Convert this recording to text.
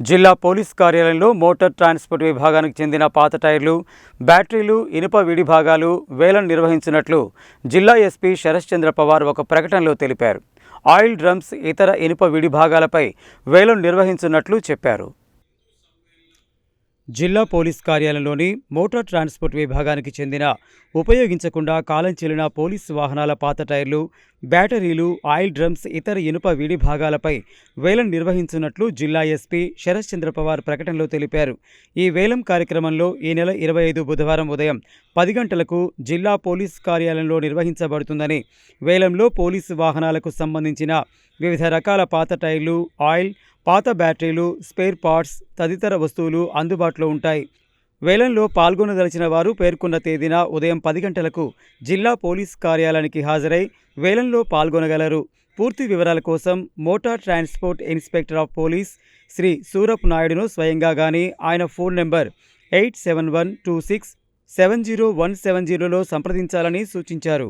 జిల్లా పోలీస్ కార్యాలయంలో motor transport విభాగానికి చెందిన పాత టైర్లు, బ్యాటరీలు, ఇనుప విడి భాగాలు వేలం నిర్వహించినట్లు జిల్లా ఎస్పీ శరశ్చంద్ర పవార్ ఒక ప్రకటనలో తెలిపారు. ఆయిల్ డ్రమ్స్, ఇతర ఇనుప విడి భాగాలపై వేలం నిర్వహించినట్లు చెప్పారు. జిల్లా పోలీస్ కార్యాలయంలోని మోటార్ ట్రాన్స్పోర్ట్ విభాగానికి చెందిన ఉపయోగించకుండా కాలం చెల్లిన పోలీసు వాహనాల పాత టైర్లు, బ్యాటరీలు, ఆయిల్ డ్రమ్స్, ఇతర ఇనుప విడి భాగాలపై వేలం నిర్వహించినట్లు జిల్లా ఎస్పీ శరశ్చంద్ర పవార్ ప్రకటనలో తెలిపారు. ఈ వేలం కార్యక్రమంలో ఈ నెల 25 బుధవారం ఉదయం 10 గంటలకు జిల్లా పోలీస్ కార్యాలయంలో నిర్వహించబడుతుందని, వేలంలో పోలీసు వాహనాలకు సంబంధించిన వివిధ రకాల పాత టైర్లు, ఆయిల్, పాత బ్యాటరీలు, స్పేర్ పార్ట్స్ తదితర వస్తువులు అందుబాటులో ఉంటాయి. వేలంలో పాల్గొనదలిచిన వారు పేర్కొన్న తేదీన ఉదయం 10 గంటలకు జిల్లా పోలీస్ కార్యాలయానికి హాజరై వేలంలో పాల్గొనగలరు. పూర్తి వివరాల కోసం motor transport inspector of police Shri సూరప్ నాయుడును స్వయంగా గానీ ఆయన ఫోన్ నెంబర్ 8712670170లో సంప్రదించాలని సూచించారు.